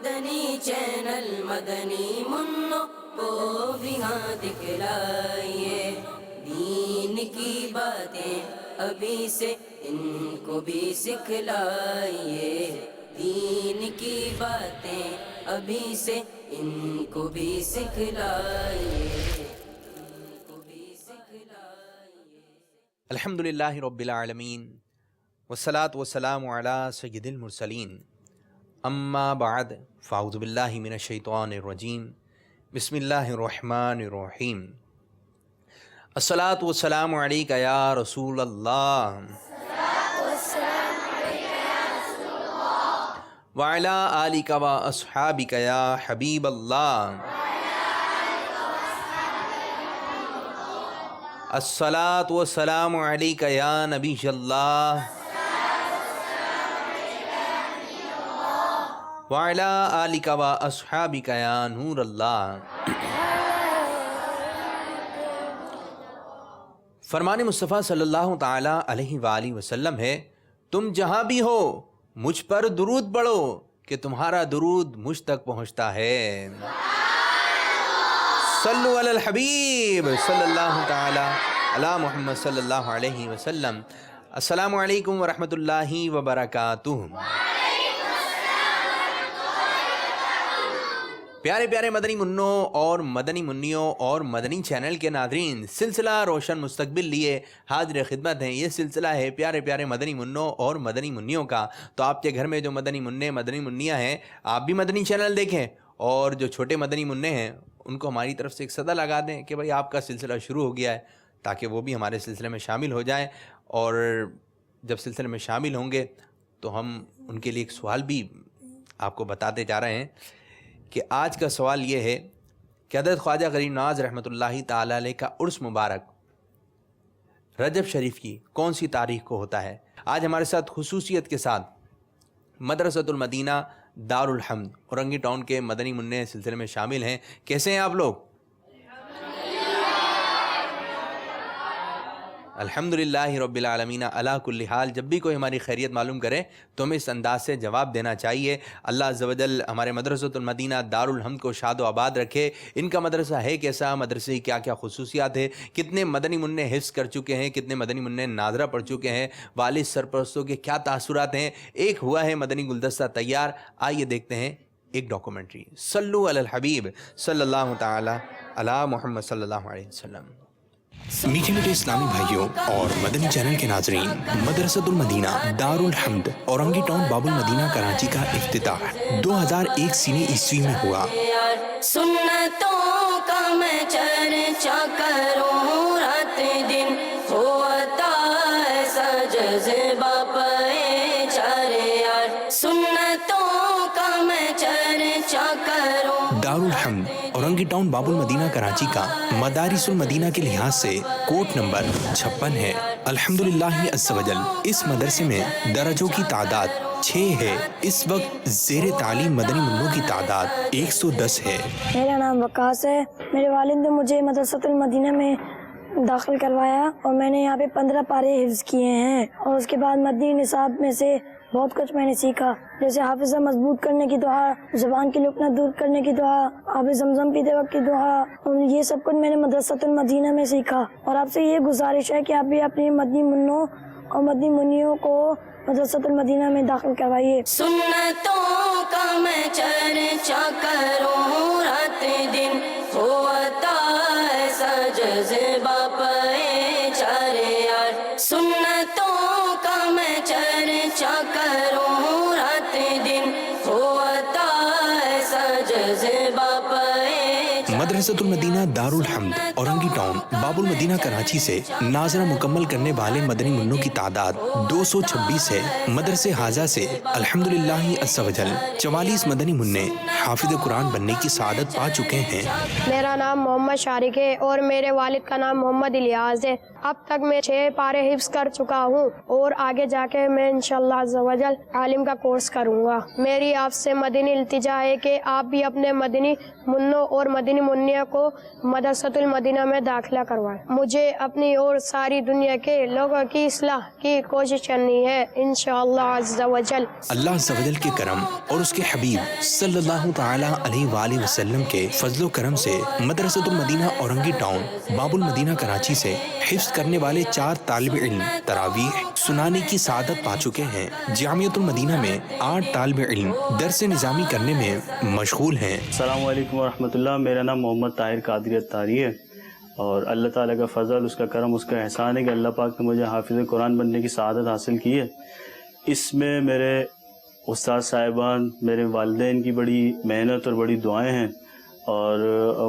مدنی channel مدنی منوں کو بھی ہاں دکھلائیے، دین کی باتیں ابھی سے ان کو بھی سکھلائیے، دین کی باتیں ابھی سے ان کو بھی سکھلائیے، الحمدللہ رب العالمین والصلاة والسلام علی سید المرسلین، اما بعد فاعوذ باللہ من الشیطان الرجیم، بسم اللہ الرحمن الرحیم۔ الصلاة والسلام علیک یا رسول اللہ وعلی آلک و اصحابک یا حبیب اللہ، الصلاة والسلام علیک یا نبی اللہ وعلی آلک و اصحابک یا نور اللہ۔ فرمان مصطفیٰ صلی اللہ تعالی علیہ وآلہ وسلم ہے، تم جہاں بھی ہو مجھ پر درود پڑھو کہ تمہارا درود مجھ تک پہنچتا ہے۔ صلو علی الحبیب صلی اللہ تعالی علی محمد صلی اللہ علیہ وسلم۔ السلام علیکم ورحمۃ اللہ وبرکاتہ۔ پیارے پیارے مدنی منوں اور مدنی منیوں اور مدنی چینل کے ناظرین، سلسلہ روشن مستقبل لیے حاضر خدمت ہیں۔ یہ سلسلہ ہے پیارے پیارے مدنی منوں اور مدنی منیوں کا۔ تو آپ کے گھر میں جو مدنی منع مدنی منیاں ہیں، آپ بھی مدنی چینل دیکھیں، اور جو چھوٹے مدنی منع ہیں ان کو ہماری طرف سے ایک صدا لگا دیں کہ بھائی آپ کا سلسلہ شروع ہو گیا ہے، تاکہ وہ بھی ہمارے سلسلے میں شامل ہو جائیں۔ اور جب سلسلے میں شامل ہوں گے تو ہم ان کے لیے ایک سوال بھی آپ کو بتاتے جا رہے ہیں کہ آج کا سوال یہ ہے کہ حضرت خواجہ غریب نواز رحمۃ اللہ تعالی علیہ کا عرس مبارک رجب شریف کی کون سی تاریخ کو ہوتا ہے؟ آج ہمارے ساتھ خصوصیت کے ساتھ مدرسۃ المدینہ دارالحمد اورنگی ٹاؤن کے مدنی منع سلسلے میں شامل ہیں۔ کیسے ہیں آپ لوگ؟ الحمدللہ رب العالمین علی کل حال۔ جب بھی کوئی ہماری خیریت معلوم کرے تو ہمیں اس انداز سے جواب دینا چاہیے۔ اللہ عز و جل ہمارے مدرسۃ المدینہ دارالحمد کو شاد و آباد رکھے۔ ان کا مدرسہ ہے کیسا، مدرسے کی کیا کیا خصوصیات ہے، کتنے مدنی منع حفظ کر چکے ہیں، کتنے مدنی منع ناظرہ پڑھ چکے ہیں، والد سرپرستوں کے کیا تاثرات ہیں، ایک ہوا ہے مدنی گلدستہ تیار۔ آئیے دیکھتے ہیں ایک ڈاکومنٹری۔ صلو علی الحبیب صلی اللہ تعالی علی محمد صلی اللہ علیہ وسلم۔ میٹھے میٹھے اسلامی بھائیوں اور مدنی چینل کے ناظرین، مدرسۃ المدینہ دارالحمد اورنگی ٹاؤن باب المدینہ کراچی کا افتتاح 2001 عیسوی میں ہوا۔ سنتوں کا میں چرچا کروں رات دن، ہوتا ایسا جذبہ پہچار یار، سنتوں کا میں چرچا کروں۔ دارالحمد اورنگی ٹاؤن باب المدینہ کراچی کا مدارس المدینہ کے لحاظ سے کوٹ نمبر 56 ہے۔ الحمدللہ عز و جل اس مدرسے میں درجوں کی تعداد 6 ہے۔ اس وقت زیر تعلیم مدنی منوں کی تعداد 110 ہے۔ میرا نام وقاص ہے۔ میرے والد نے مجھے مدرسۃ المدینہ میں داخل کروایا اور میں نے یہاں پہ 15 پارے حفظ کیے ہیں، اور اس کے بعد مدنی نصاب میں سے بہت کچھ میں نے سیکھا، جیسے حافظہ مضبوط کرنے کی دعا، زبان کی لکنت دور کرنے کی دعا، آب زمزم پیتے وقت کی دعا، اور یہ سب کچھ میں نے مدرسۃ المدینہ میں سیکھا۔ اور آپ سے یہ گزارش ہے کہ آپ بھی اپنی مدنی منوں اور مدنی منیوں کو مدرسۃ المدینہ میں داخل کروائیے۔ سنتوں کا میں چرچا کروں رات دن، ہوتا ایسا جذبہ پہچار یار، سنتوں کا میں چرچا کروں رات دن، ہوتا ایسا جذبہ پہچار۔ مدرسۃ المدینہ دارالحمد اورنگی ٹاؤن باب المدینہ کراچی سے ناظرہ مکمل کرنے والے مدنی منوں کی تعداد 226 ہے۔ مدرسے حاضہ سے الحمدللہ عز و جل 44 مدنی منع حافظ قرآن بننے کی سعادت پا چکے ہیں۔ میرا نام محمد شارق ہے اور میرے والد کا نام محمد الیاس ہے۔ اب تک میں 6 پارے حفظ کر چکا ہوں اور آگے جا کے میں انشاءاللہ عز و جل عالم کا کورس کروں گا۔ میری آپ سے مدنی التجا ہے کہ آپ بھی اپنے مدنی منوں اور مدنی منیوں کو مدرسۃ المدینہ میں داخلہ کروائیں۔ مجھے اپنی اور ساری دنیا کے لوگوں کی اصلاح کی کوشش کرنی ہے انشاءاللہ عز و جل۔ اللہ عز و جل کے کرم اور اس کے حبیب صلی اللہ تعالی علیہ وآلہ وسلم کے فضل و کرم سے مدرسۃ المدینہ اورنگی ٹاؤن باب المدینہ کراچی سے حفظ کرنے والے 4 طالب علم تراویح سنانے کی سعادت پا چکے ہیں۔ جامعۃ المدینہ میں 8 طالب علم درس نظامی کرنے میں مشغول ہیں۔ السلام علیکم ورحمۃ اللہ۔ میرا نام محمد طاہر قادری اتاری ہے اور اللہ تعالیٰ کا فضل، اس کا کرم، اس کا احسان ہے کہ اللہ پاک نے مجھے حافظ قرآن بننے کی سعادت حاصل کی ہے۔ اس میں میرے استاد صاحبان، میرے والدین کی بڑی محنت اور بڑی دعائیں ہیں اور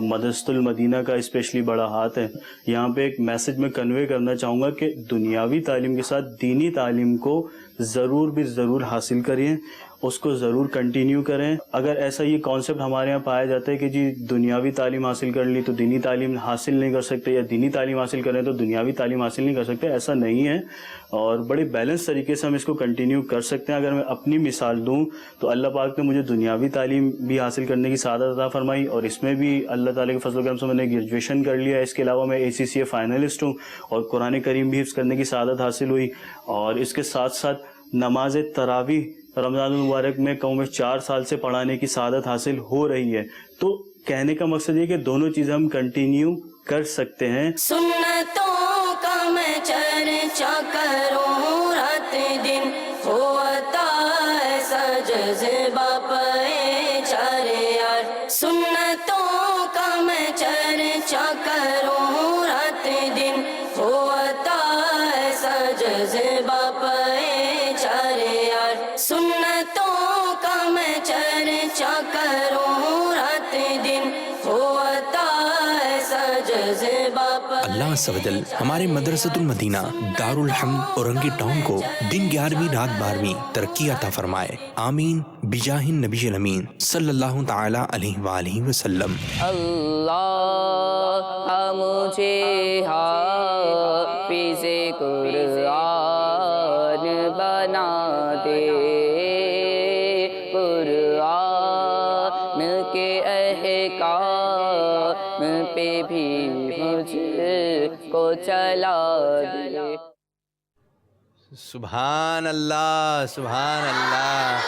مدرسۃ المدینہ کا اسپیشلی بڑا ہاتھ ہے۔ یہاں پہ ایک میسج میں کنوے کرنا چاہوں گا کہ دنیاوی تعلیم کے ساتھ دینی تعلیم کو ضرور حاصل کریں، اس کو ضرور کنٹینیو کریں۔ اگر ایسا یہ کانسیپٹ ہمارے یہاں پایا جاتا ہے کہ جی دنیاوی تعلیم حاصل کر لی تو دینی تعلیم حاصل نہیں کر سکتے، یا دینی تعلیم حاصل کریں تو دنیاوی تعلیم حاصل نہیں کر سکتے، ایسا نہیں ہے اور بڑے بیلنس طریقے سے ہم اس کو کنٹینیو کر سکتے ہیں۔ اگر میں اپنی مثال دوں تو اللہ پاک نے مجھے دنیاوی تعلیم بھی حاصل کرنے کی سعادت عطا فرمائی اور اس میں بھی اللہ تعالیٰ کے فضل و کرم سے میں نے گریجویشن کر لیا۔ اس کے علاوہ میں ACCA فائنلسٹ ہوں اور قرآن کریم بھی حفظ کرنے کی سعادت حاصل ہوئی، اور اس کے ساتھ ساتھ نماز تراویح رمضان المبارک میں 4 سال سے پڑھانے کی سعادت حاصل ہو رہی ہے۔ تو کہنے کا مقصد یہ کہ دونوں چیزیں ہم کنٹینیو کر سکتے ہیں۔ سنتوں کا میں چرچا کروں رات دن، ہوتا ایسا جذبہ پہ چارے یار۔ سنتوں کا میں چرچا کروں رات دن، ہوتا ایسا جذبہ پہ چارے یار۔ سنتوں کا میں چرچا کروں رات دن، ہوتا ایسا جذبہ پہ۔ اللہ عز و جل ہمارے مدرسۃ المدینہ دارالحمد اورنگی ٹاؤن کو دن 11ویں رات 12ویں ترقی عطا فرمائے، آمین بجاہ النبی الامین صلی اللہ تعالی علیہ وآلہ وسلم۔ اللہ مجھے حافظ قرآن بنا دے، قرآن کے احکام پہ بھی مجھ کو چلا دے۔ سبحان اللہ، سبحان اللہ،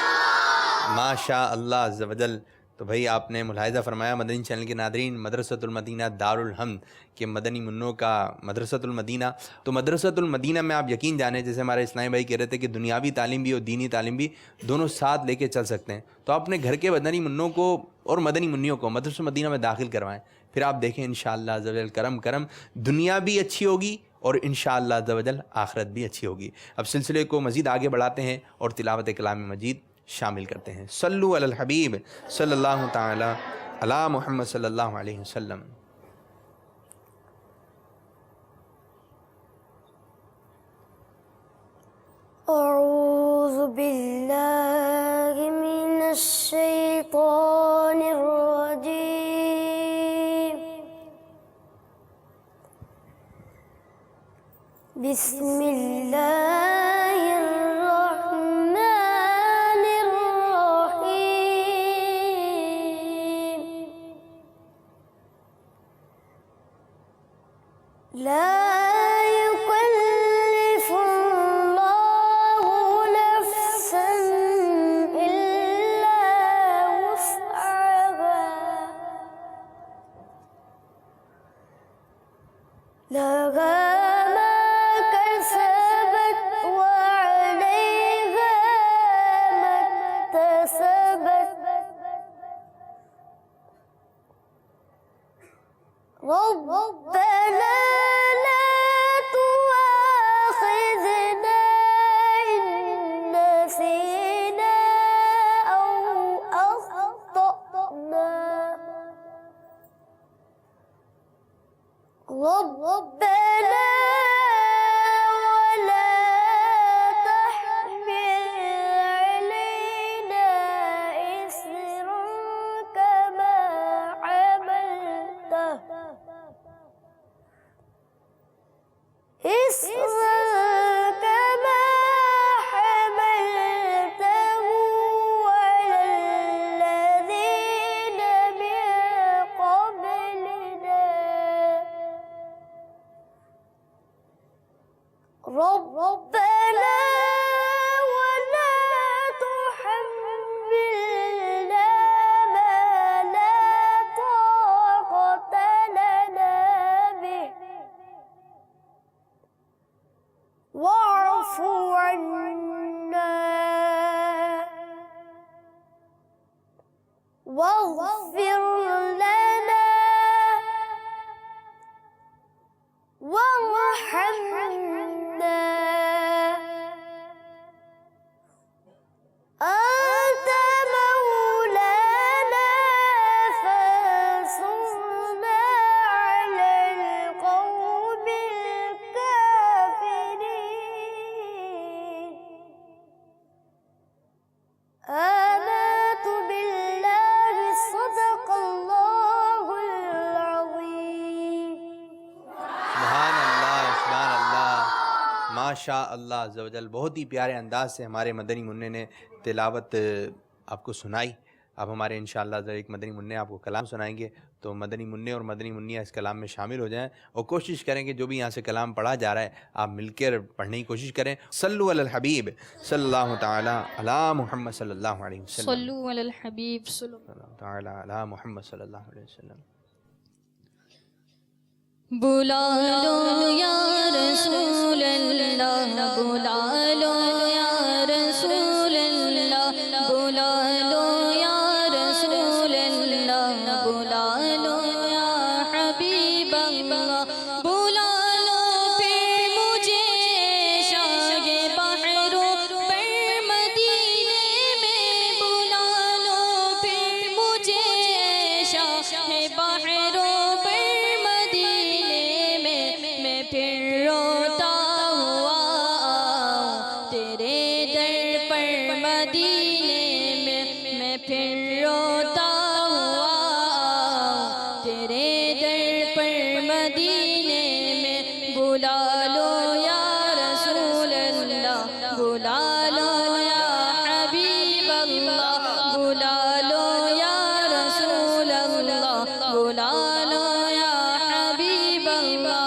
ماشاء اللہ عز و جل۔ تو بھائی آپ نے ملاحظہ فرمایا مدنی چینل کے ناظرین، مدرسۃ المدینہ دارالحمد کے مدنی منوں کا مدرسۃ المدینہ۔ تو مدرسۃ المدینہ میں آپ یقین جانیں، جیسے ہمارے اسلامی بھائی کہہ رہے تھے کہ دنیاوی تعلیم بھی اور دینی تعلیم بھی دونوں ساتھ لے کے چل سکتے ہیں، تو آپ اپنے گھر کے مدنی منوں کو اور مدنی منیوں کو مدرسۃ المدینہ میں داخل کروائیں، پھر آپ دیکھیں انشاءاللہ عز و جل کرم دنیا بھی اچھی ہوگی اور انشاءاللہ عز و جل آخرت بھی اچھی ہوگی۔ اب سلسلے کو مزید آگے بڑھاتے ہیں اور تلاوت کلام مجید شامل کرتے ہیں۔ صلو علی الحبیب صلی اللہ تعالی علی محمد صلی اللہ علیہ وسلم۔ اعوذ باللہ من الشیطان الرجیم، بسم اللہ الرحمن الرحیم، لا يكلف الله نفسا إلا وسعها، لها ربنا لا تؤاخذنا إن نسينا أو أخطأنا، ربنا ولا تحمل علينا إصرا كما حملته واغفر لنا وارحمنا أنت مولانا فانصرنا على القوم الكافرين آمنت بالله صدق الله العظيم سبحان اللہ ماشاء اللہ عز و جل. بہت ہی پیارے انداز سے ہمارے مدنی منع نے تلاوت آپ کو سنائی. اب ہمارے انشاءاللہ ایک مدنی منع آپ کو کلام سنائیں گے، تو مدنی منع اور مدنی منیہ اس کلام میں شامل ہو جائیں اور کوشش کریں کہ جو بھی یہاں سے کلام پڑھا جا رہا ہے آپ مل کر پڑھنے کی کوشش کریں. صلو علی الحبیب صلی اللہ تعالی علی محمد صلی اللہ علیہ وسلم. صلو علی الحبیب صلی اللہ تعالی علی محمد صلی اللہ علیہ وسلم. بلا لو یا رسول اللہ، بلا لو یا رسول اللہ، بلا لو یا رسول اللہ، بلا لو یا حبیب اللہ، بلا لو پھر مجھے شاہ بحروں پر مدینے میں، بلا لو پھر مجھے شاہ بحروں پر مدینے میں پھر روتا ہوا تیرے در پر مدینے میں پھر روتا ہوا تیرے در پر مدینے میں. بلا لو یا رسول اللہ، بلا لو یا حبیب اللہ، بلا لو یا رسول اللہ، بلا لو یا حبیب اللہ،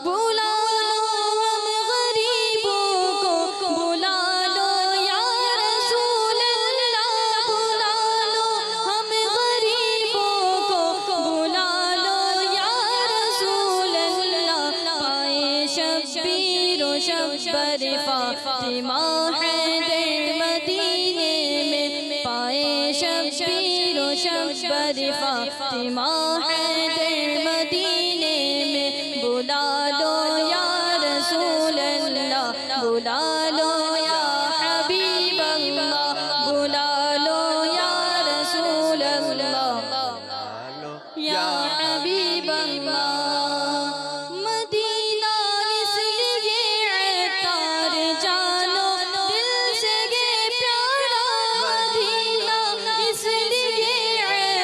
بلا لو ہم غریبوں کو، بلا لو یا رسول اللہ، بلا لو ہم غریبوں کو، بلا لو یا رسول اللہ. پائے شبیر و شبر فاطمہ حیدر مدینے میں، پائے شبیر و شبر فاطمہ حیدر مدینے میں. بلا لو یا رسول اللہ، بلا لو یا حبیب اللہ، بلا لو یا رسول اللہ، یا حبیب اللہ. مدینہ اس لیے عطار جانو دل سے یہ پیارا، مدینہ اس لیے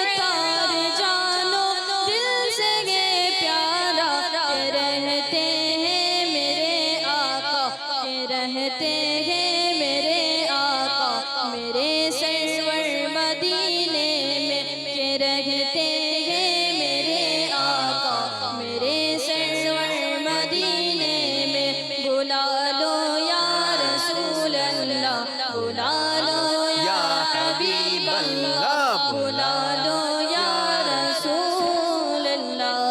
عطار جانو دل سے یہ پیارا. کہ رہتے ہیں میرے آقا، کہ رہتے ہیں میرے آقا میرے سرور مدینے میں، کہ رہتے ہیں میرے آقا میرے سرور مدینے میں. بلا لو یا رسول اللہ، بلا لو یا حبیب اللہ، بلا لو یا رسول اللہ،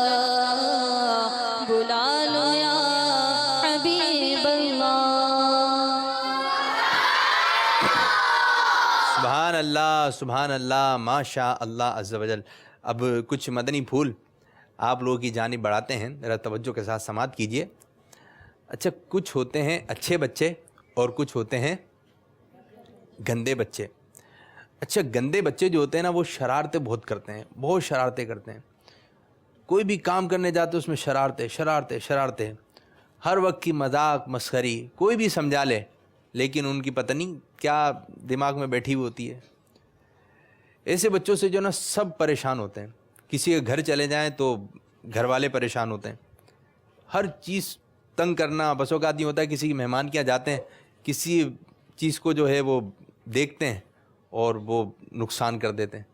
بلا لو یا حبیب اللہ. سبحان اللہ سبحان اللہ ماشاء اللہ عز و جل. اب کچھ مدنی پھول آپ لوگوں کی جانب بڑھاتے ہیں، ذرا توجہ کے ساتھ سماعت کیجئے. اچھا، کچھ ہوتے ہیں اچھے بچے اور کچھ ہوتے ہیں گندے بچے. اچھا، گندے بچے جو ہوتے ہیں نا وہ شرارتیں بہت کرتے ہیں، بہت شرارتیں کرتے ہیں. کوئی بھی کام کرنے جاتے اس میں شرارتیں، ہر وقت کی مذاق مسخری. کوئی بھی سمجھا لے لیکن ان کی پتہ نہیں کیا دماغ میں بیٹھی ہوئی ہوتی ہے. ایسے بچوں سے جو نا سب پریشان ہوتے ہیں. کسی کے گھر چلے جائیں تو گھر والے پریشان ہوتے ہیں. ہر چیز تنگ کرنا. بس اوقات یہ ہوتا ہے کسی کے مہمان کے یہاں جاتے ہیں، کسی چیز کو جو ہے وہ دیکھتے ہیں اور وہ نقصان کر دیتے ہیں،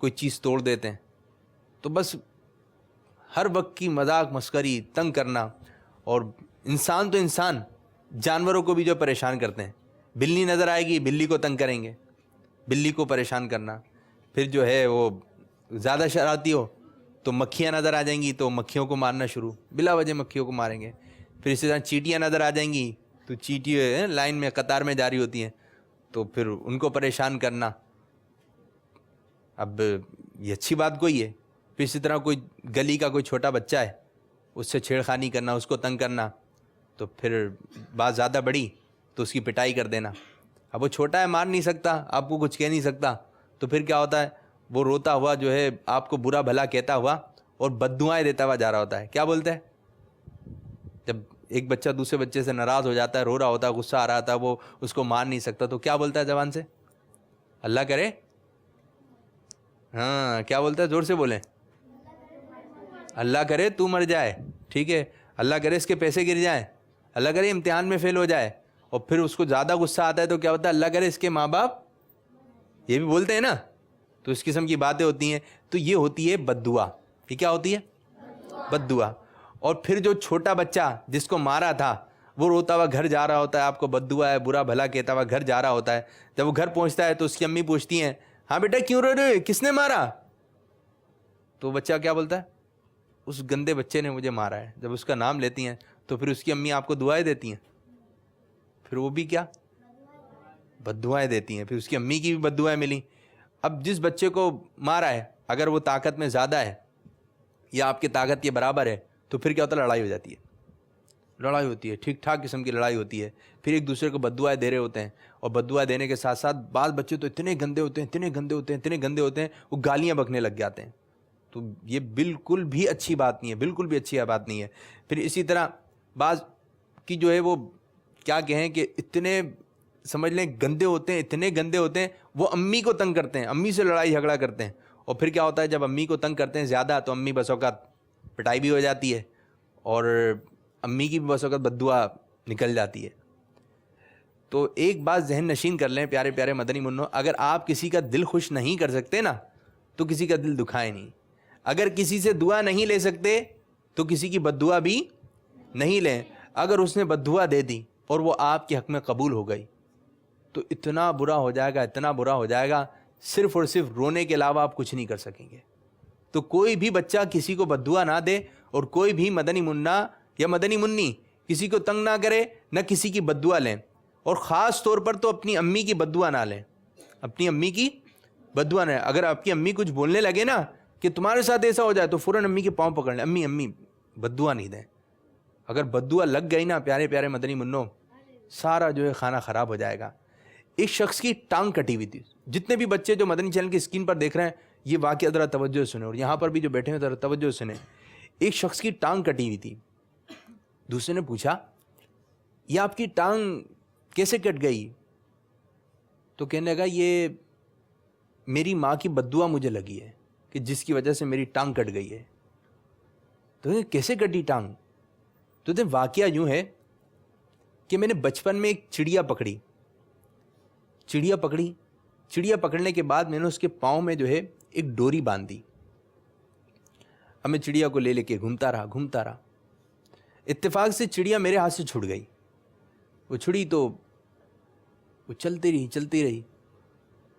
کوئی چیز توڑ دیتے ہیں. تو بس ہر وقت کی مذاق مسخری، تنگ کرنا. اور انسان تو انسان، جانوروں کو بھی جو پریشان کرتے ہیں. بلی نظر آئے گی، بلی کو تنگ کریں گے، بلی کو پریشان کرنا. پھر جو ہے وہ زیادہ شرارتی ہو تو مکھیاں نظر آ جائیں گی تو مکھیوں کو مارنا شروع، بلا وجہ مکھیوں کو ماریں گے. پھر اسی طرح چیٹیاں نظر آ جائیں گی تو چیٹی لائن میں قطار میں جاری ہوتی ہیں تو پھر ان کو پریشان کرنا. اب یہ اچھی بات کوئی ہے؟ پھر اسی طرح کوئی گلی کا کوئی چھوٹا بچہ ہے، اس سے چھیڑخانی کرنا، اس کو تنگ کرنا، تو پھر بات زیادہ بڑی تو اس کی پٹائی کر دینا. اب وہ چھوٹا ہے، مار نہیں سکتا، آپ کو کچھ کہہ نہیں سکتا، تو پھر کیا ہوتا ہے، وہ روتا ہوا جو ہے آپ کو برا بھلا کہتا ہوا اور بد دعائیں دیتا ہوا جا رہا ہوتا ہے. کیا بولتا ہے؟ جب ایک بچہ دوسرے بچے سے ناراض ہو جاتا ہے، رو رہا ہوتا ہے، غصہ آ رہا تھا، وہ اس کو مار نہیں سکتا، تو کیا بولتا ہے زبان سے؟ اللہ کرے، ہاں کیا بولتا ہے؟ زور سے بولیں. اللہ کرے تو مر جائے، ٹھیک ہے، اللہ کرے اس کے پیسے گر جائیں، اللہ کرے امتحان میں فیل ہو جائے. اور پھر اس کو زیادہ غصہ آتا ہے تو کیا ہوتا ہے؟ اللہ کرے اس کے ماں باپ، یہ بھی بولتے ہیں نا. تو اس قسم کی باتیں ہوتی ہیں. تو یہ ہوتی ہے بد دعا. یہ کیا ہوتی ہے؟ بد دعا. اور پھر جو چھوٹا بچہ جس کو مارا تھا وہ روتا ہوا گھر جا رہا ہوتا ہے، آپ کو بد دعا ہے، برا بھلا کہتا ہوا گھر جا رہا ہوتا ہے. جب وہ گھر پہنچتا ہے تو اس کی امی پوچھتی ہیں، ہاں بیٹا کیوں رو رہے ہو، کس نے مارا؟ تو بچہ کیا بولتا ہے؟ اس گندے بچے نے مجھے مارا ہے. جب اس کا نام لیتی ہیں تو پھر اس کی امی آپ کو دعائیں دیتی ہیں، پھر وہ بھی کیا؟ بد دعائیں دیتی ہیں. پھر اس کی امی کی بھی بد دعائیں ملیں. اب جس بچے کو مارا ہے اگر وہ طاقت میں زیادہ ہے یا آپ کی طاقت کے برابر ہے تو پھر کیا ہوتا ہے؟ لڑائی ہو جاتی ہے. لڑائی ہوتی ہے، ٹھیک ٹھاک قسم کی لڑائی ہوتی ہے. پھر ایک دوسرے کو بد دعائیں دے رہے ہوتے ہیں. اور بد دعا دینے کے ساتھ ساتھ بعض بچے تو اتنے گندے ہوتے ہیں، اتنے گندے ہوتے ہیں، اتنے گندے ہوتے ہیں، وہ گالیاں بکنے لگ جاتے ہیں. تو یہ بالکل بھی اچھی بات نہیں ہے، بالکل بھی اچھی بات نہیں ہے. پھر اسی طرح بعض کی جو ہے وہ کیا کہیں کہ اتنے سمجھ لیں گندے ہوتے ہیں، اتنے گندے ہوتے ہیں، وہ امی کو تنگ کرتے ہیں، امی سے لڑائی جھگڑا کرتے ہیں. اور پھر کیا ہوتا ہے، جب امی کو تنگ کرتے ہیں زیادہ تو امی بس اوقات پٹائی بھی ہو جاتی ہے اور امی کی بھی بس اوقات بد دعا نکل جاتی ہے. تو ایک بات ذہن نشین کر لیں پیارے پیارے مدنی منو، اگر آپ کسی کا دل خوش نہیں کر سکتے نا تو کسی کا دل دکھائے نہیں. اگر کسی سے دعا نہیں لے سکتے تو کسی کی بد دعا بھی نہیں لیں. اگر اس نے بد دعا دے دی اور وہ آپ کے حق میں قبول ہو گئی تو اتنا برا ہو جائے گا، اتنا برا ہو جائے گا، صرف اور صرف رونے کے علاوہ آپ کچھ نہیں کر سکیں گے. تو کوئی بھی بچہ کسی کو بد دعا نہ دے اور کوئی بھی مدنی منا یا مدنی منی کسی کو تنگ نہ کرے، نہ کسی کی بد دعا لیں. اور خاص طور پر تو اپنی امی کی بد دعا نہ لیں، اپنی امی کی بد دعا نہ لیں. اگر آپ کی امی کچھ بولنے لگے نا کہ تمہارے ساتھ ایسا ہو جائے تو فوراً امی کے پاؤں پکڑ لیں، امی بد دعا نہیں دیں. اگر بد دعا لگ گئی نا پیارے پیارے مدنی منو، سارا جو ہے کھانا خراب ہو جائے گا. ایک شخص کی ٹانگ کٹی ہوئی تھی. جتنے بھی بچے جو مدنی چینل کی اسکرین پر دیکھ رہے ہیں یہ واقعہ ذرا توجہ سنیں، اور یہاں پر بھی جو بیٹھے ہیں ذرا توجہ سنیں. ایک شخص کی ٹانگ کٹی ہوئی تھی. دوسرے نے پوچھا یہ آپ کی ٹانگ کیسے کٹ گئی؟ تو کہنے لگا یہ میری ماں کی بد دعا مجھے لگی ہے کہ جس کی وجہ سے میری ٹانگ کٹ گئی ہے. تو کیسے کٹی ٹانگ؟ تو واقعہ یوں ہے کہ میں نے بچپن میں ایک چڑیا پکڑی. چڑیا پکڑنے کے بعد میں نے اس کے پاؤں میں جو ہے ایک ڈوری باندھ دی. اب میں چڑیا کو لے کے گھومتا رہا. اتفاق سے چڑیا میرے ہاتھ سے چھوٹ گئی. وہ چھڑی تو وہ چلتی رہی.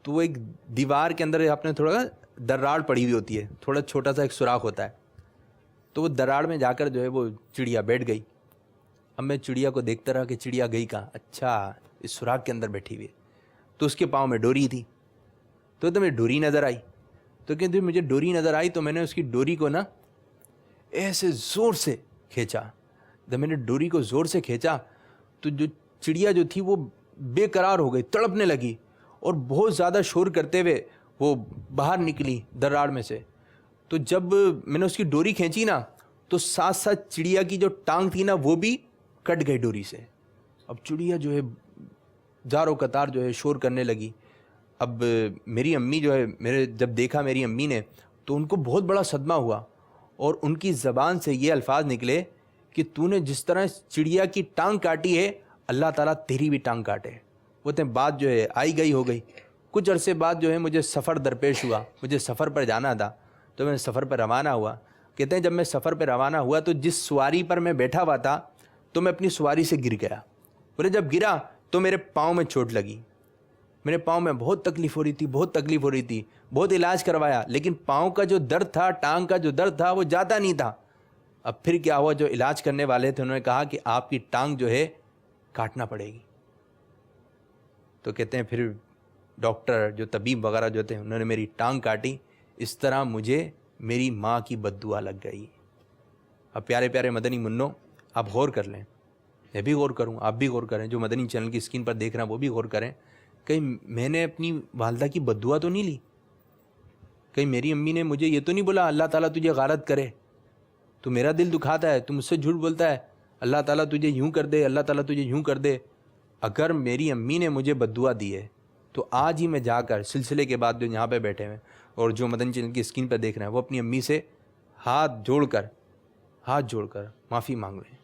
تو وہ ایک دیوار کے اندر آپ نے تھوڑا دراڑ پڑی ہوئی ہوتی ہے، تھوڑا چھوٹا سا ایک سوراخ ہوتا ہے. تو وہ دراڑ میں جا کر جو ہے وہ چڑیا بیٹھ گئی. اب میں چڑیا کو دیکھتا رہا کہ چڑیا گئی کہاں. اچھا اس سوراخ کے اندر بیٹھی ہوئی ہے. تو اس کے پاؤں میں ڈوری تھی. تو مجھے ڈوری نظر آئی. تو کہتے مجھے ڈوری نظر آئی تو میں نے اس کی ڈوری کو نا ایسے زور سے کھینچا. جب میں نے ڈوری کو زور سے کھینچا تو جو چڑیا جو تھی وہ بے قرار ہو گئی، تڑپنے لگی اور بہت زیادہ شور کرتے ہوئے وہ باہر نکلی دراڑ میں سے. تو جب میں نے اس کی ڈوری کھینچی نا تو ساتھ ساتھ چڑیا کی جو ٹانگ تھی نا وہ بھی کٹ گئی ڈوری سے. اب چڑیا جو ہے زاروں قطار جو ہے شور کرنے لگی. اب میری امی جو ہے جب دیکھا میری امی نے تو ان کو بہت بڑا صدمہ ہوا اور ان کی زبان سے یہ الفاظ نکلے کہ تو نے جس طرح چڑیا کی ٹانگ کاٹی ہے اللہ تعالیٰ تیری بھی ٹانگ کاٹے. وہ بات جو ہے آئی گئی ہو گئی. کچھ عرصے بعد جو ہے مجھے سفر درپیش ہوا، مجھے سفر پر جانا تھا. تو میں سفر پر روانہ ہوا. کہتے ہیں جب میں سفر پہ روانہ ہوا تو جس سواری پر میں بیٹھا ہوا تھا تو میں اپنی سواری سے گر گیا. بولے جب گرا تو میرے پاؤں میں چوٹ لگی. میرے پاؤں میں بہت تکلیف ہو رہی تھی، بہت علاج کروایا لیکن پاؤں کا جو درد تھا، ٹانگ کا جو درد تھا وہ جاتا نہیں تھا. اب پھر کیا ہوا، جو علاج کرنے والے تھے انہوں نے کہا کہ آپ کی ٹانگ جو ہے کاٹنا پڑے گی. تو کہتے ہیں پھر ڈاکٹر جو طبیب وغیرہ جو تھے انہوں نے میری ٹانگ کاٹی، اس طرح مجھے میری ماں کی بد دعا لگ گئی۔ اب پیارے پیارے مدنی منوں، آپ غور کر لیں، میں بھی غور کروں، آپ بھی غور کریں، جو مدنی چینل کی اسکرین پر دیکھ رہے ہیں وہ بھی غور کریں، کہیں میں نے اپنی والدہ کی بد دعا تو نہیں لی؟ کہیں میری امی نے مجھے یہ تو نہیں بولا اللہ تعالیٰ تجھے غارت کرے، تو میرا دل دکھاتا ہے، تو مجھ سے جھوٹ بولتا ہے، اللہ تعالیٰ تجھے یوں کر دے، اللہ تعالیٰ تجھے یوں کر دے؟ اگر میری امی نے مجھے بد دعا دی ہے تو آج ہی میں جا کر سلسلے کے بعد جو یہاں پہ بیٹھے ہوئے اور جو مدنی چینل کی اسکرین پہ دیکھ رہے ہیں وہ اپنی امی سے ہاتھ جوڑ کر معافی مانگ لیں۔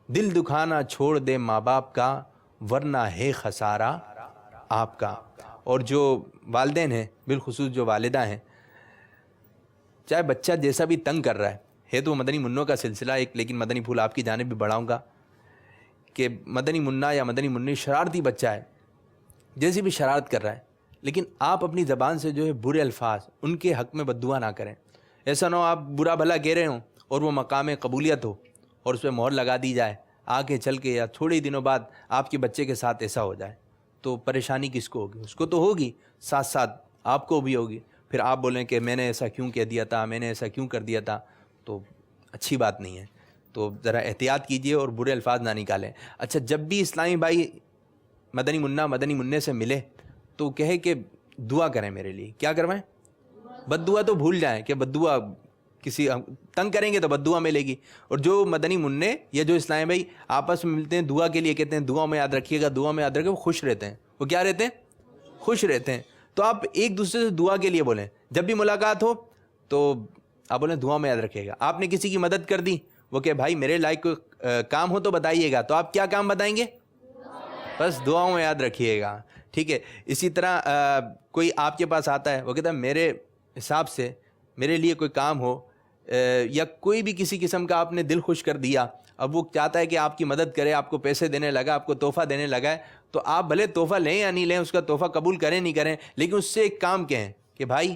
دل دکھانا چھوڑ دے ماں باپ کا، ورنہ ہے خسارہ آپ کا۔ اور جو والدین ہیں، بالخصوص جو والدہ ہیں، چاہے بچہ جیسا بھی تنگ کر رہا ہے تو مدنی منوں کا سلسلہ ایک، لیکن مدنی پھول آپ کی جانب بھی بڑھاؤں گا کہ مدنی منا یا مدنی منی شرارتی بچہ ہے، جیسی بھی شرارت کر رہا ہے، لیکن آپ اپنی زبان سے جو ہے برے الفاظ ان کے حق میں بد دعا نہ کریں۔ ایسا نہ ہو آپ برا بھلا کہہ رہے ہوں اور وہ مقام قبولیت ہو اور اس پہ مہر لگا دی جائے، آگے چل کے یا تھوڑے ہی دنوں بعد آپ کے بچے کے ساتھ ایسا ہو جائے تو پریشانی کس کو ہوگی؟ اس کو تو ہوگی، ساتھ ساتھ آپ کو بھی ہوگی۔ پھر آپ بولیں کہ میں نے ایسا کیوں کہہ دیا تھا، میں نے ایسا کیوں کر دیا تھا، تو اچھی بات نہیں ہے۔ تو ذرا احتیاط کیجئے اور برے الفاظ نہ نکالیں۔ اچھا، جب بھی اسلامی بھائی مدنی منا مدنی منع سے ملے تو کہے کہ دعا کریں میرے لیے، کیا کروائیں؟ بد دعا تو بھول جائیں کہ بد دعا کسی تنگ کریں گے تو بد دعا ملے گی۔ اور جو مدنی منع یا جو اسلامی بھائی آپس میں ملتے ہیں دعا کے لیے کہتے ہیں دعا میں یاد رکھیے گا، دعا میں یاد رکھیے گا، وہ خوش رہتے ہیں۔ وہ کیا رہتے ہیں؟ خوش رہتے ہیں۔ تو آپ ایک دوسرے سے دعا کے لیے بولیں، جب بھی ملاقات ہو تو آپ بولیں دعا میں یاد رکھیے گا۔ آپ نے کسی کی مدد کر دی، وہ کہ بھائی میرے لائق کوئی کام ہو تو بتائیے گا، تو آپ کیا کام بتائیں گے؟ بس دعاؤں میں یاد رکھیے گا، ٹھیک ہے۔ اسی طرح کوئی آپ کے پاس آتا ہے، وہ کہتا ہے میرے حساب سے میرے لیے کوئی کام ہو، یا کوئی بھی کسی قسم کا آپ نے دل خوش کر دیا، اب وہ چاہتا ہے کہ آپ کی مدد کرے، آپ کو پیسے دینے لگا، آپ کو تحفہ دینے لگا ہے، تو آپ بھلے تحفہ لیں یا نہیں لیں، اس کا تحفہ قبول کریں نہیں کریں، لیکن اس سے ایک کام کہیں کہ بھائی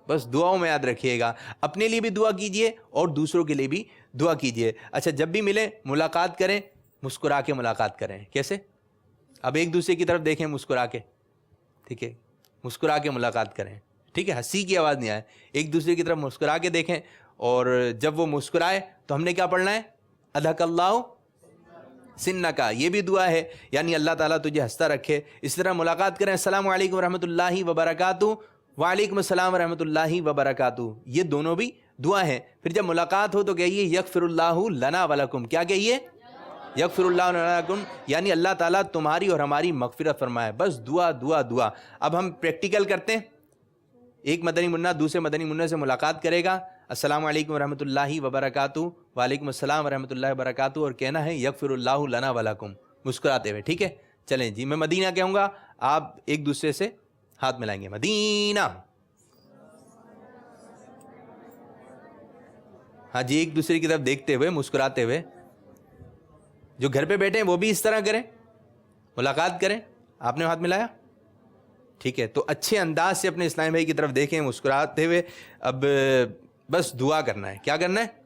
بس دعاؤں میں یاد رکھیے گا، اپنے لیے بھی دعا کیجئے اور دوسروں کے لیے بھی دعا کیجئے۔ اچھا، جب بھی ملیں ملاقات کریں، مسکرا کے ملاقات کریں۔ کیسے؟ اب ایک دوسرے کی طرف دیکھیں مسکرا کے، ٹھیک ہے، مسکرا کے ملاقات کریں، ٹھیک ہے، ہنسی کی آواز نہیں آئے، ایک دوسرے کی طرف مسکرا کے دیکھیں، اور جب وہ مسکرائے تو ہم نے کیا پڑھنا ہے؟ اضحک اللہ سنکا، یہ بھی دعا ہے، یعنی اللہ تعالیٰ تجھے ہنستا رکھے۔ اس طرح ملاقات کریں، السلام علیکم ورحمۃ اللہ وبرکاتہ، وعلیکم السلام ورحمۃ اللہ وبرکاتہ، یہ دونوں بھی دعا ہے۔ پھر جب ملاقات ہو تو کہیے یغفر اللہ لنا ولکم، کیا کہیے؟ یغفر اللہ لنا ولکم، یعنی اللہ تعالیٰ تمہاری اور ہماری مغفرت فرمائے۔ بس دعا دعا دعا۔ اب ہم پریکٹیکل کرتے ہیں، ایک مدنی منا دوسرے مدنی منا سے ملاقات کرے گا، السلام علیکم ورحمۃ اللہ وبرکاتہ، وعلیکم السلام ورحمۃ اللہ وبرکاتہ، اور کہنا ہے یغفر اللہ لنا ولکم، مسکراتے ہوئے، ٹھیک ہے۔ چلیں جی، میں مدینہ کہوں گا، آپ ایک دوسرے سے ہاتھ ملائیں گے، مدینہ۔ ہاں جی، ایک دوسرے کی طرف دیکھتے ہوئے مسکراتے ہوئے۔ جو گھر پہ بیٹھے ہیں وہ بھی اس طرح کریں، ملاقات کریں، آپ نے ہاتھ ملایا، ٹھیک ہے۔ تو اچھے انداز سے اپنے اسلامی بھائی کی طرف دیکھیں مسکراتے ہوئے۔ اب بس دعا کرنا ہے، کیا کرنا ہے؟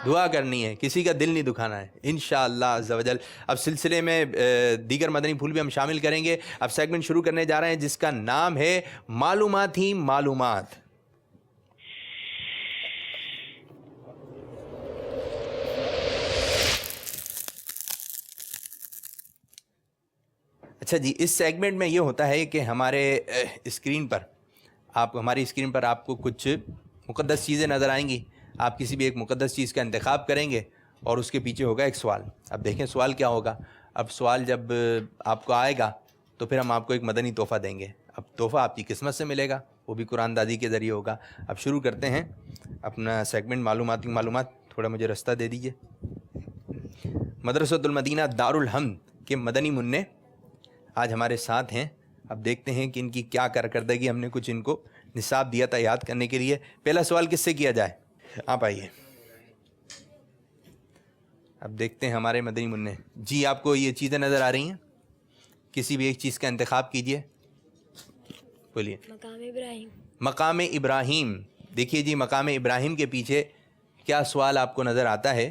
دعا کرنی ہے، کسی کا دل نہیں دکھانا ہے انشاءاللہ عز و جل۔ اب سلسلے میں دیگر مدنی پھول بھی ہم شامل کریں گے۔ اب سیگمنٹ شروع کرنے جا رہے ہیں جس کا نام ہے معلومات ہی معلومات۔ اچھا جی، اس سیگمنٹ میں یہ ہوتا ہے کہ ہمارے اسکرین پر ہماری اسکرین پر آپ کو کچھ مقدس چیزیں نظر آئیں گی، آپ کسی بھی ایک مقدس چیز کا انتخاب کریں گے اور اس کے پیچھے ہوگا ایک سوال۔ اب دیکھیں سوال کیا ہوگا۔ اب سوال جب آپ کو آئے گا تو پھر ہم آپ کو ایک مدنی تحفہ دیں گے۔ اب تحفہ آپ کی قسمت سے ملے گا، وہ بھی قرآن دادی کے ذریعے ہوگا۔ اب شروع کرتے ہیں اپنا سیگمنٹ معلوماتی معلومات۔ تھوڑا مجھے رستہ دے دیجئے۔ مدرسۃ المدینہ دارالحمد کے مدنی منع آج ہمارے ساتھ ہیں۔ اب دیکھتے ہیں کہ ان کی کیا کارکردگی، ہم نے کچھ ان کو نصاب دیا تھا یاد کرنے کے لیے۔ پہلا سوال کس سے کیا جائے؟ آپ آئیے، اب دیکھتے ہیں ہمارے مدنی منع۔ جی، آپ کو یہ چیزیں نظر آ رہی ہیں؟ کسی بھی ایک چیز کا انتخاب کیجئے، بولیے۔ مقام ابراہیم۔ مقام ابراہیم، دیکھیے جی، مقام ابراہیم کے پیچھے کیا سوال آپ کو نظر آتا ہے؟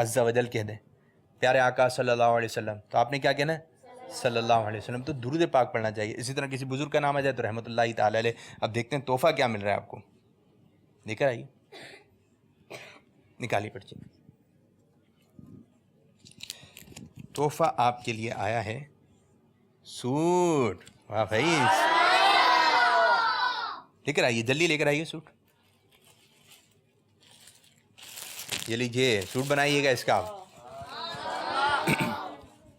عز و جل کہہ دیں، پیارے آقا صلی اللہ علیہ وسلم، تو آپ نے کیا کہنا ہے؟ صلی اللہ علیہ وسلم. تو درود پاک پڑھنا چاہیے. اسی طرح کسی بزرگ کا نام آ جائے تو رحمۃ اللہ تعالی علیہ. اب دیکھتے ہیں تحفہ کیا مل رہا ہے آپ کو. لے کر آئیے، نکالی پرچی. تحفہ آپ کے لیے آیا ہے سوٹ. واہ بھائی، لے کر آئیے، جلدی لے کر آئیے سوٹ. یہ لیجیے، سوٹ بنائیے گا اس کا.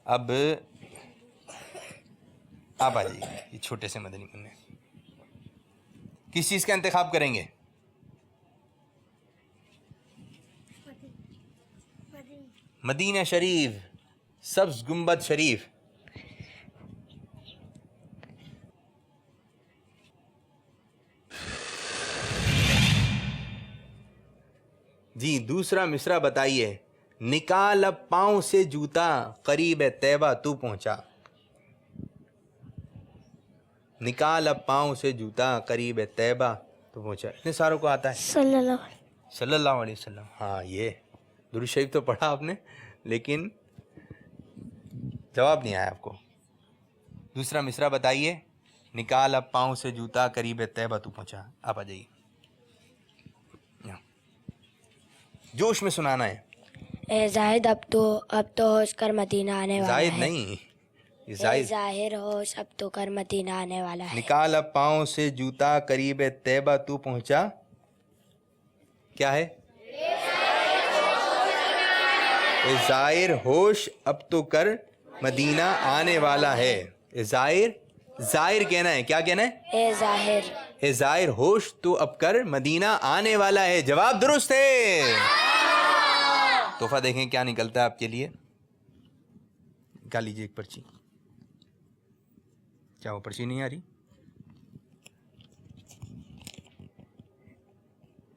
اب آپ آ جائیے. یہ چھوٹے سے مدنی منع کس چیز کا انتخاب کریں گے؟ مدینہ شریف، سبز گنبد شریف. جی دوسرا مصرع بتائیے. نکال اب پاؤں سے جوتا، قریب طیبہ تو پہنچا. نکال اب پاؤں سے جوتا، قریب طیبہ تو پہنچا. اتنے ساروں کو آتا ہے صلی اللہ علیہ وسلم. ہاں، یہ درود شریف تو پڑھا آپ نے لیکن جواب نہیں آیا آپ کو. دوسرا مصرع بتائیے. نکال اب پاؤں سے جوتا، قریب طیبہ تو پہنچا. آپ آ جائیے، جوش میں سنانا ہے. اے زاہد اب تو ہوش کر مدینہ آنے والا ہے. زائد نہیں، اے ظاہر ہوش اب تو کر مدینہ آنے والا ہے. نکال اب پاؤں سے جوتا، قریب طیبہ تو پہنچا. کیا ہے؟ اے ظاہر ہوش اب تو کر مدینہ آنے والا ہے. اے ظاہر کہنا ہے. کیا کہنا ہے؟ اے ظاہر ہوش تو اب کر مدینہ آنے والا ہے. جواب درست ہے. تحفہ دیکھیں کیا نکلتا ہے آپ کے لیے. نکال لیجیے ایک پرچی. کیا وہ پرچی نہیں آ رہی؟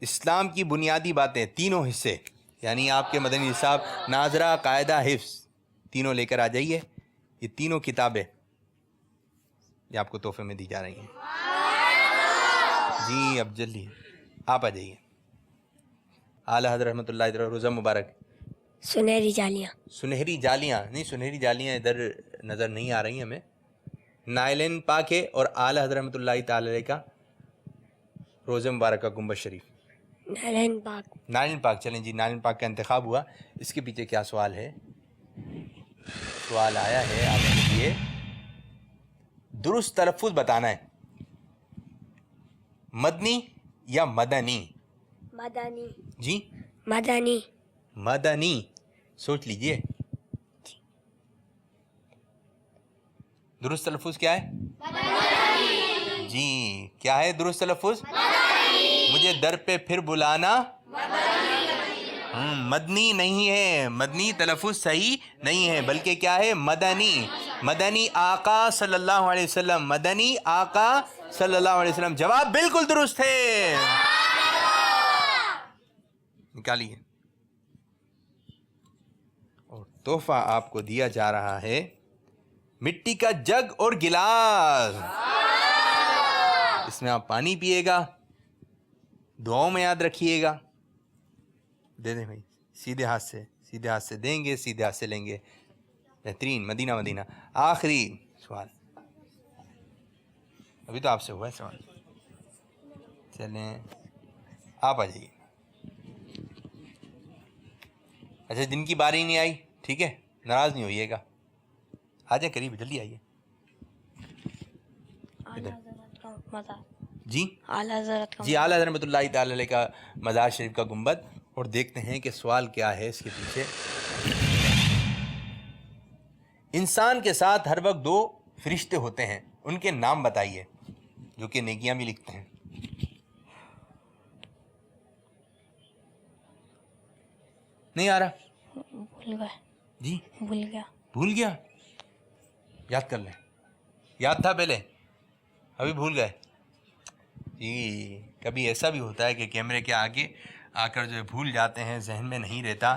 اسلام کی بنیادی باتیں تینوں حصے، یعنی آپ کے مدنی نصاب، ناظرہ، قاعدہ، حفظ، تینوں لے کر آ جائیے. یہ تینوں کتابیں یہ آپ کو تحفے میں دی جا رہی ہیں. جی اب جلدی آپ آ جائیے. اعلیٰ حضرت رحمۃ اللہ تعالی روزہ مبارک. سنہری جالیاں. سنہری جالیاں نہیں، سنہری جالیاں ادھر نظر نہیں آ رہی ہمیں. نائلین پاک ہے اور اعلیٰ حضرت رحمۃ اللہ تعالی علیہ کا روزہ مبارک کا گنبد شریف. نائلین پاک. چلیں جی، نائلین پاک کا انتخاب ہوا. اس کے پیچھے کیا سوال ہے؟ سوال آیا ہے آپ کے لیے، درست تلفظ بتانا ہے. مدنی یا مدنی؟ مدنی. جی مدنی. سوچ لیجئے. درست تلفظ کیا ہے؟ مدنی. جی کیا ہے درست تلفظ؟ مدنی. مجھے در پہ پھر بلانا مدنی نہیں ہے. مدنی تلفظ صحیح نہیں ہے، بلکہ کیا ہے؟ مدنی. مدنی آقا صلی اللہ علیہ وسلم. مدنی آقا صلی اللہ علیہ وسلم. جواب بالکل درست ہے. نکالیے. اور تحفہ آپ کو دیا جا رہا ہے مٹی کا جگ اور گلاس. اس میں آپ پانی پیئے گا، دعاؤں میں یاد رکھیے گا. دے دیں بھائی، سیدھے ہاتھ سے دیں گے، سیدھے ہاتھ سے لیں گے. بہترین. مدینہ. آخری سوال، ابھی تو آپ سے ہوا ہے سوال. چلیں آپ آ جائیے. اچھا جن کی باری نہیں آئی ٹھیک ہے، ناراض نہیں ہوئیے گا. آ جائیں قریب، جلدی آئیے. جی اعلیٰ حضرت رحمۃ اللہ تعالی علیہ کا مزار شریف کا گنبد. اور دیکھتے ہیں کہ سوال کیا ہے اس کے پیچھے. انسان کے ساتھ ہر وقت دو فرشتے ہوتے ہیں، ان کے نام بتائیے جو کہ نیکیاں بھی لکھتے ہیں. نہیں آ رہا؟ بھول گیا. یاد کر لیں. یاد تھا پہلے، ابھی بھول گئے. جی کبھی ایسا بھی ہوتا ہے کہ کیمرے کے آگے آ کر جو بھول جاتے ہیں، ذہن میں نہیں رہتا.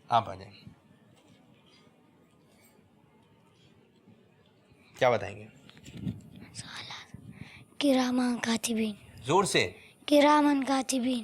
آپ آ جائیں. کیا بتائیں گے؟ کرامان کاتبین. زور سے. کرامان کاتبین.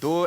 2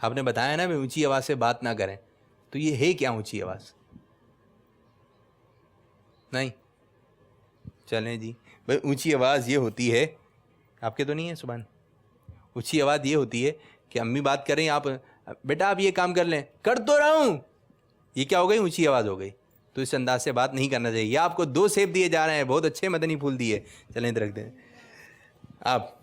آپ نے بتایا نا بھی اونچی آواز سے بات نہ کریں، تو یہ ہے کیا اونچی آواز؟ نہیں چلیں جی بھائی، اونچی آواز یہ ہوتی ہے، آپ کے تو نہیں ہے سبحان، اونچی آواز یہ ہوتی ہے کہ امی بات کر رہی ہیں، آپ بیٹا آپ یہ کام کر لیں، کر تو رہا ہوں، یہ کیا ہو گئی؟ اونچی آواز ہو گئی. تو اس انداز سے بات نہیں کرنا چاہیے. آپ کو 2 سیب دیے جا رہے ہیں، بہت اچھے مدنی پھول دیے، چلیں ادھر رکھ دیں. آپ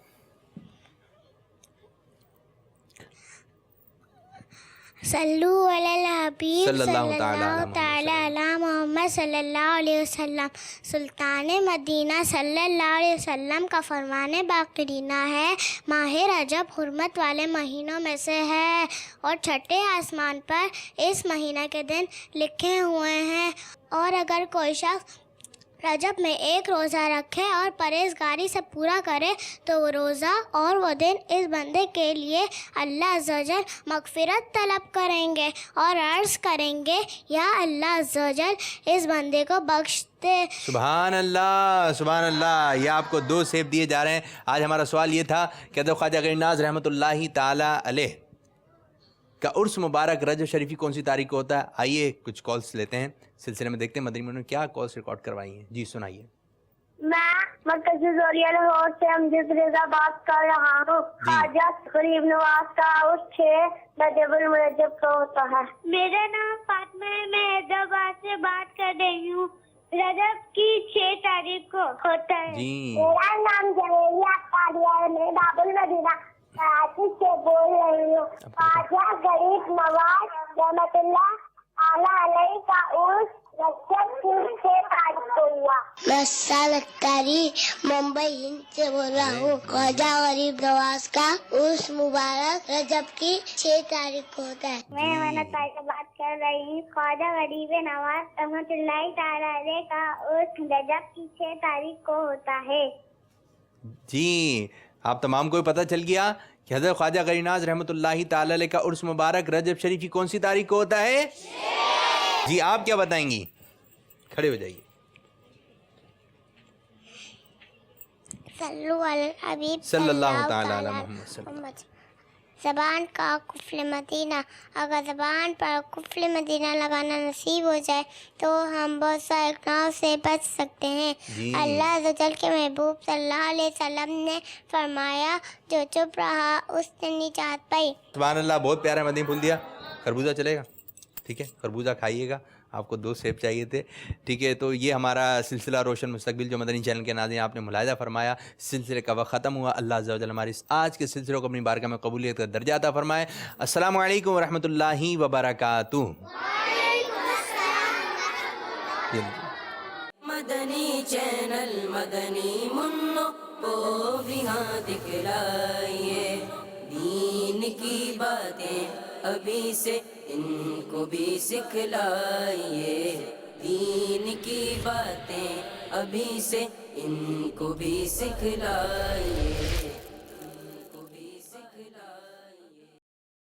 صلو علی الحبیب صلی صلی اللہ تعالی علی اللہ محمد تعالی علی محمد صلی اللہ علیہ وسلم. سلطان مدینہ صلی اللہ علیہ وسلم کا فرمان باقرینہ ہے، ماہ رجب حرمت والے مہینوں میں سے ہے اور چھٹے آسمان پر اس مہینہ کے دن لکھے ہوئے ہیں، اور اگر کوئی شخص رجب میں ایک روزہ رکھے اور پرہیزگاری سے پورا کرے تو وہ روزہ اور وہ دن اس بندے کے لیے اللہ عز و جل مغفرت طلب کریں گے اور عرض کریں گے یا اللہ عز و جل اس بندے کو بخش دے. سبحان اللہ سبحان اللہ. یہ آپ کو 2 سیب دیے جا رہے ہیں. آج ہمارا سوال یہ تھا کہ حضرت خواجہ غریب نواز رحمۃ اللہ تعالی علیہ کا عرس مبارک رجب شریفی کون سی تاریخ کو ہوتا ہے؟ آئیے کچھ کالس لیتے ہیں، سلسلے میں دیکھتے ہیں مدنی منوں نے کیا کالس ریکارڈ کروائی ہیں. جی سنائیے. میں مرکز زوریہ لاہور سے امجد رضا بات کر رہا ہوں. خواجہ غریب نواز کا عرس 6 رجب المرجب کو ہوتا ہے. میرا نام فاطمہ ہے، میں حیدرآباد سے بات کر رہی ہوں. رجب کی 6 تاریخ کو ہوتا ہے. میرا نام جویریہ قادریہ ہے، میں باب المدینہ کراچی سے بول رہی ہوں. خواجہ غریب نواز رحمۃ اللہ تعالی علیہ کا عرس رجب کی 6 تاریخ کو ہوا. میں سال اختاری ممبئی ہند سے بول رہا ہوں. خواجہ غریب نواز کا عرس مبارک رجب کی 6 تاریخ کو ہوتا ہے. میں محنت بھائی سے بات کر رہی ہوں. خواجہ غریب نواز رحمۃ اللہ تعالی علیہ کا عرس رجب کی 6 تاریخ کو ہوتا ہے. جی آپ تمام کو پتہ چل گیا کہ حضرت خواجہ غریب نواز رحمۃ اللہ تعالی علیہ کا عرس مبارک رجب شریفی کون سی تاریخ کو ہوتا ہے؟ جی آپ کیا بتائیں گی؟ کھڑے ہو جائیے. صلو علی الحبیب صلی اللہ تعالی علی محمد صلی اللہ. زبان کا قفل مدینہ. اگر زبان پر قفل مدینہ لگانا نصیب ہو جائے تو ہم بہت سارے گناہوں سے بچ سکتے ہیں. اللہ عز و جل کے محبوب صلی اللہ علیہ وسلم نے فرمایا جو چپ رہا اس نے نجات پائی. سبحان اللہ. بہت پیارا مدنی پھول دیا. خربوزہ چلے گا؟ ٹھیک ہے خربوزہ کھائیے گا. آپ کو 2 سیب چاہیے تھے. ٹھیک ہے تو یہ ہمارا سلسلہ روشن مستقبل جو مدنی چینل کے ناظرین آپ نے ملاحظہ فرمایا، سلسلے کا وقت ختم ہوا. اللہ عز و جل ہمارے آج کے سلسلے کو اپنی بارگاہ میں قبولیت کا درجہ عطا فرمائے. السلام علیکم ورحمۃ اللہ وبرکاتہ. مدنی چینل مدنی منوں کو بھی ہاں دکھلائیے، دین کی باتیں ابھی سے ان کو بھی سکھلائیے، دین کی باتیں ابھی سے ان کو بھی سکھلائیے.